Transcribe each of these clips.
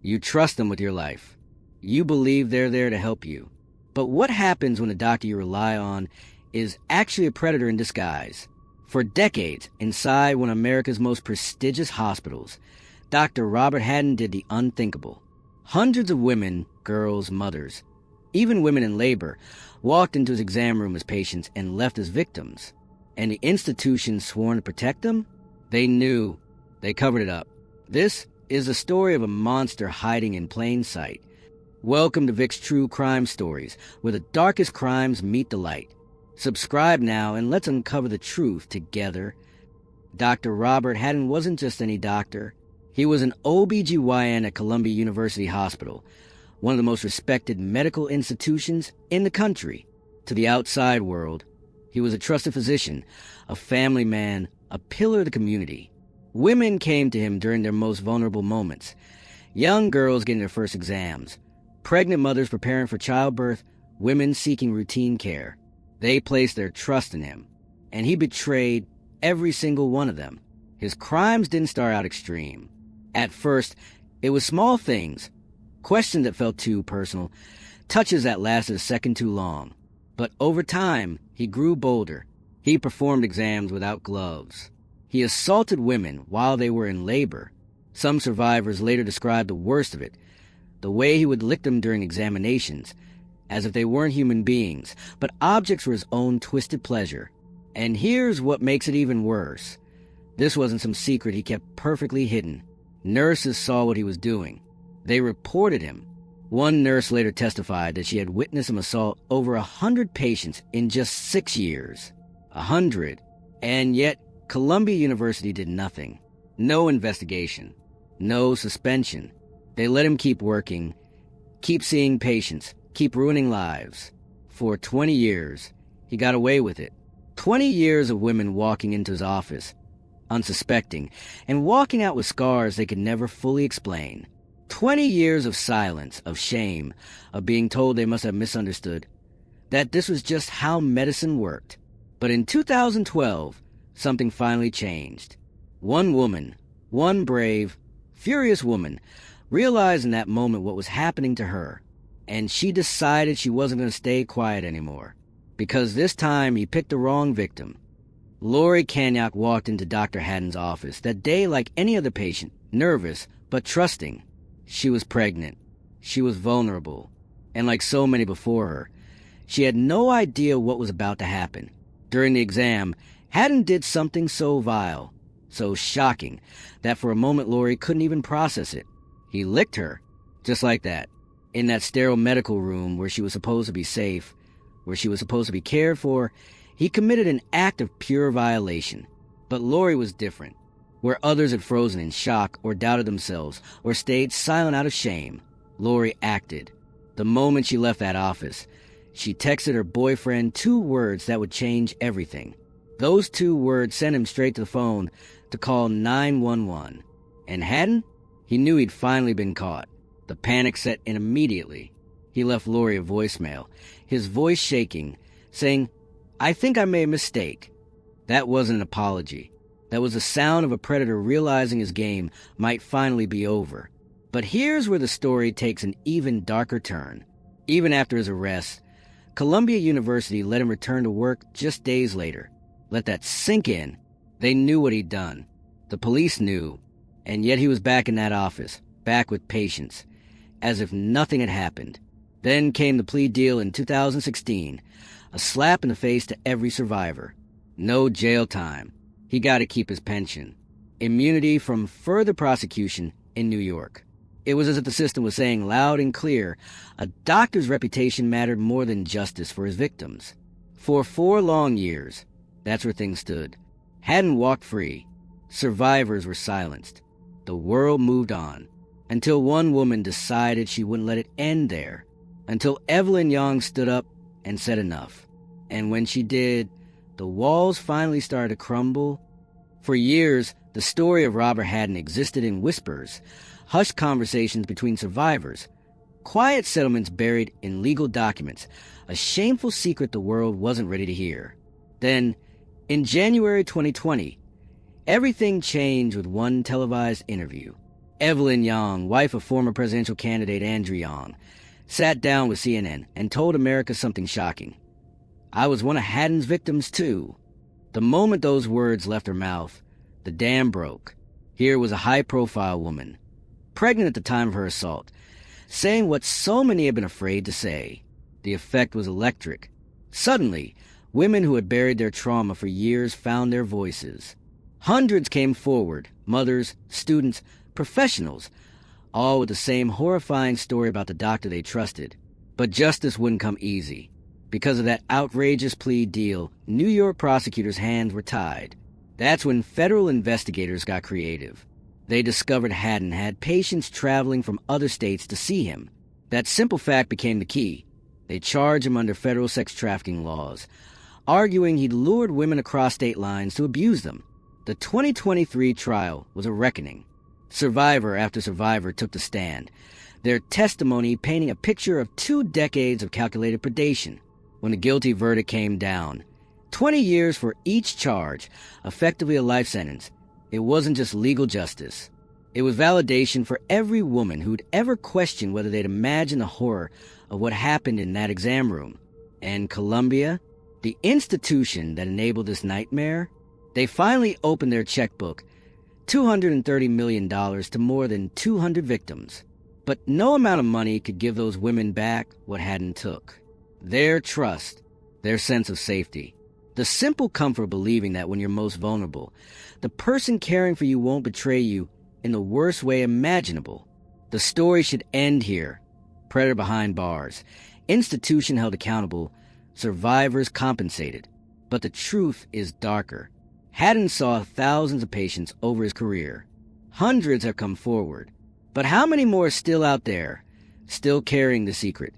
You trust them with your life. You believe they're there to help you. But what happens when the doctor you rely on is actually a predator in disguise? For decades, inside one of America's most prestigious hospitals, Dr. Robert Haddon did the unthinkable. Hundreds of women, girls, mothers, even women in labor, walked into his exam room as patients and left as victims. And the institutions sworn to protect them? They knew. They covered it up. This is the story of a monster hiding in plain sight. Welcome to Vic's True Crime Stories, where the darkest crimes meet the light. Subscribe now and let's uncover the truth together. Dr. Robert Haddon wasn't just any doctor. He was an OB-GYN at Columbia University Hospital, one of the most respected medical institutions in the country. To the outside world, he was a trusted physician, a family man, a pillar of the community. Women came to him during their most vulnerable moments. Young girls getting their first exams, pregnant mothers preparing for childbirth, women seeking routine care. They placed their trust in him, and he betrayed every single one of them. His crimes didn't start out extreme. At first, it was small things, questions that felt too personal, touches that lasted a second too long. But over time, he grew bolder. He performed exams without gloves. He assaulted women while they were in labor. Some survivors later described the worst of it, the way he would lick them during examinations, as if they weren't human beings, but objects for his own twisted pleasure. And here's what makes it even worse. This wasn't some secret he kept perfectly hidden. Nurses saw what he was doing. They reported him. One nurse later testified that she had witnessed him assault over 100 patients in just 6 years. 100. And yet, Columbia University did nothing. No investigation. No suspension. They let him keep working, keep seeing patients, keep ruining lives. For 20 years, he got away with it. 20 years of women walking into his office, unsuspecting, and walking out with scars they could never fully explain. 20 years of silence, of shame, of being told they must have misunderstood, that this was just how medicine worked. But in 2012, something finally changed. One woman, one brave, furious woman, realized in that moment what was happening to her, and she decided she wasn't going to stay quiet anymore. Because this time, he picked the wrong victim. Lori Kanyak walked into Dr. Haddon's office that day like any other patient, nervous but trusting. She was pregnant. She was vulnerable. And like so many before her, she had no idea what was about to happen. During the exam, Haddon did something so vile, so shocking, that for a moment Lori couldn't even process it. He licked her, just like that, in that sterile medical room where she was supposed to be safe, where she was supposed to be cared for. He committed an act of pure violation. But Lori was different. Where others had frozen in shock or doubted themselves or stayed silent out of shame, Lori acted. The moment she left that office, she texted her boyfriend 2 words that would change everything. Those 2 words sent him straight to the phone to call 911. And Haddon? He knew he'd finally been caught. The panic set in immediately. He left Lori a voicemail, his voice shaking, saying, "I think I made a mistake." That wasn't an apology. That was the sound of a predator realizing his game might finally be over. But here's where the story takes an even darker turn. Even after his arrest, Columbia University let him return to work just days later. Let that sink in. They knew what he'd done. The police knew. And yet he was back in that office, back with patients, as if nothing had happened. Then came the plea deal in 2016, a slap in the face to every survivor. No jail time. He got to keep his pension. Immunity from further prosecution in New York. It was as if the system was saying loud and clear, a doctor's reputation mattered more than justice for his victims. For 4 long years, that's where things stood. Haddon walked free. Survivors were silenced. The world moved on. Until one woman decided she wouldn't let it end there. Until Evelyn Young stood up and said enough. And when she did, the walls finally started to crumble. For years, the story of Robert Haddon existed in whispers, hushed conversations between survivors, quiet settlements buried in legal documents, a shameful secret the world wasn't ready to hear. Then, in January 2020, everything changed with one televised interview. Evelyn Young, wife of former presidential candidate Andrew Young, sat down with CNN and told America something shocking. "I was one of Haddon's victims, too." The moment those words left her mouth, the dam broke. Here was a high-profile woman, pregnant at the time of her assault, saying what so many had been afraid to say. The effect was electric. Suddenly, women who had buried their trauma for years found their voices. Hundreds came forward, mothers, students, professionals, all with the same horrifying story about the doctor they trusted. But justice wouldn't come easy. Because of that outrageous plea deal, New York prosecutors' hands were tied. That's when federal investigators got creative. They discovered Haddon had patients traveling from other states to see him. That simple fact became the key. They charged him under federal sex trafficking laws, arguing he'd lured women across state lines to abuse them. The 2023 trial was a reckoning. Survivor after survivor took the stand, their testimony painting a picture of 2 decades of calculated predation. When the guilty verdict came down, 20 years for each charge, effectively a life sentence, it wasn't just legal justice. It was validation for every woman who'd ever questioned whether they'd imagined the horror of what happened in that exam room. And Columbia, the institution that enabled this nightmare, they finally opened their checkbook, $230 million to more than 200 victims. But no amount of money could give those women back what Haddon took. Their trust, their sense of safety. The simple comfort of believing that when you're most vulnerable, the person caring for you won't betray you in the worst way imaginable. The story should end here. Predator behind bars, institution held accountable, survivors compensated. But the truth is darker. Haddon saw thousands of patients over his career. Hundreds have come forward. But how many more are still out there, still carrying the secret,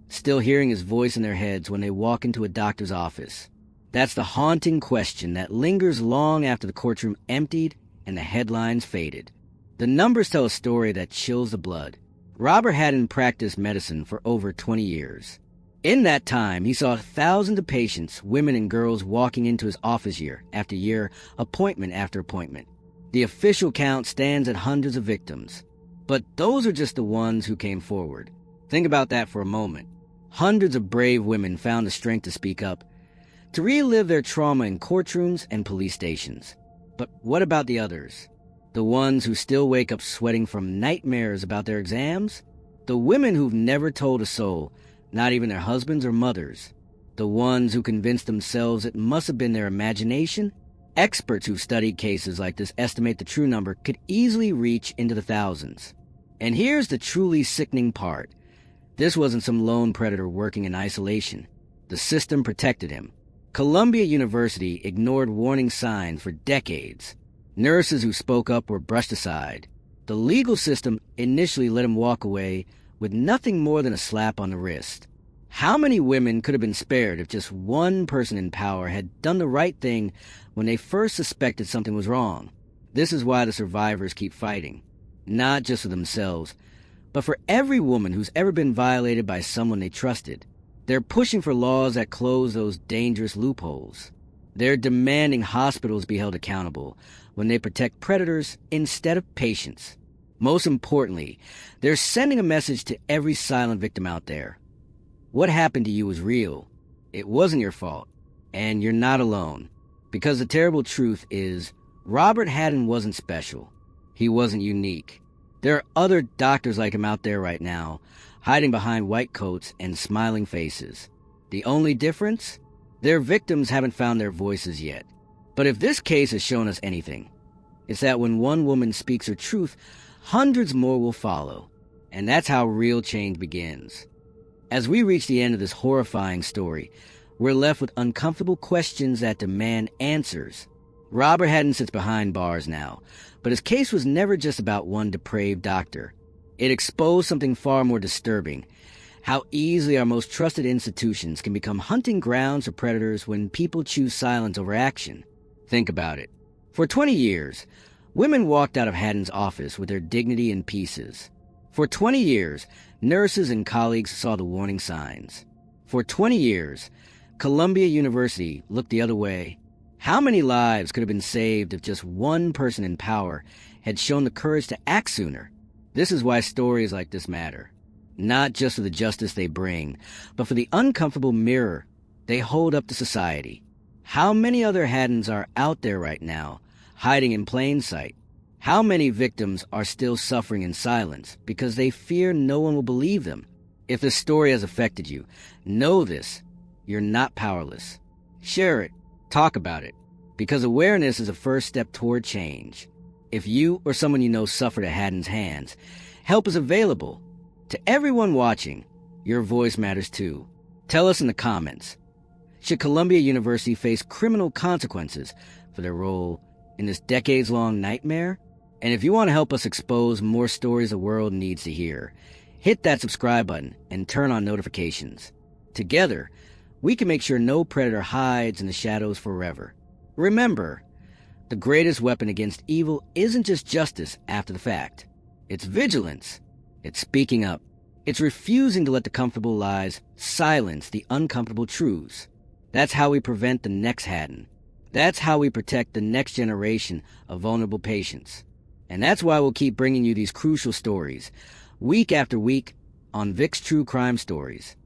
still hearing his voice in their heads when they walk into a doctor's office? That's the haunting question that lingers long after the courtroom emptied and the headlines faded. The numbers tell a story that chills the blood. Robert Haddon practiced medicine for over 20 years. In that time, he saw thousands of patients, women and girls, walking into his office year after year, appointment after appointment. The official count stands at hundreds of victims. But those are just the ones who came forward. Think about that for a moment. Hundreds of brave women found the strength to speak up, to relive their trauma in courtrooms and police stations. But what about the others? The ones who still wake up sweating from nightmares about their exams? The women who've never told a soul, not even their husbands or mothers? The ones who convinced themselves it must have been their imagination? Experts who've studied cases like this estimate the true number could easily reach into the thousands. And here's the truly sickening part. This wasn't some lone predator working in isolation. The system protected him. Columbia University ignored warning signs for decades. Nurses who spoke up were brushed aside. The legal system initially let him walk away with nothing more than a slap on the wrist. How many women could have been spared if just one person in power had done the right thing when they first suspected something was wrong? This is why the survivors keep fighting. Not just for themselves, but for every woman who's ever been violated by someone they trusted. They're pushing for laws that close those dangerous loopholes. They're demanding hospitals be held accountable when they protect predators instead of patients. Most importantly, they're sending a message to every silent victim out there. What happened to you was real. It wasn't your fault. And you're not alone. Because the terrible truth is, Robert Haddon wasn't special. He wasn't unique. There are other doctors like him out there right now, hiding behind white coats and smiling faces. The only difference? Their victims haven't found their voices yet. But if this case has shown us anything, it's that when one woman speaks her truth, hundreds more will follow. And that's how real change begins. As we reach the end of this horrifying story, we're left with uncomfortable questions that demand answers. Robert Haddon sits behind bars now, but his case was never just about one depraved doctor. It exposed something far more disturbing: how easily our most trusted institutions can become hunting grounds for predators when people choose silence over action. Think about it. For 20 years, women walked out of Haddon's office with their dignity in pieces. For 20 years, nurses and colleagues saw the warning signs. For 20 years, Columbia University looked the other way. How many lives could have been saved if just one person in power had shown the courage to act sooner. This is why stories like this matter. Not just for the justice they bring, but for the uncomfortable mirror they hold up to society. How many other Haddons are out there right now, hiding in plain sight? How many victims are still suffering in silence because they fear no one will believe them? If this story has affected you, know this: you're not powerless. Share it, talk about it, because awareness is a first step toward change. If you or someone you know suffered at Haddon's hands, help is available. To everyone watching, your voice matters too. Tell us in the comments. Should Columbia University face criminal consequences for their role in this decades-long nightmare? And if you want to help us expose more stories the world needs to hear, hit that subscribe button and turn on notifications. Together, we can make sure no predator hides in the shadows forever. Remember, the greatest weapon against evil isn't just justice after the fact. It's vigilance. It's speaking up. It's refusing to let the comfortable lies silence the uncomfortable truths. That's how we prevent the next Haddon. That's how we protect the next generation of vulnerable patients. And that's why we'll keep bringing you these crucial stories, week after week, on Vic's True Crime Stories.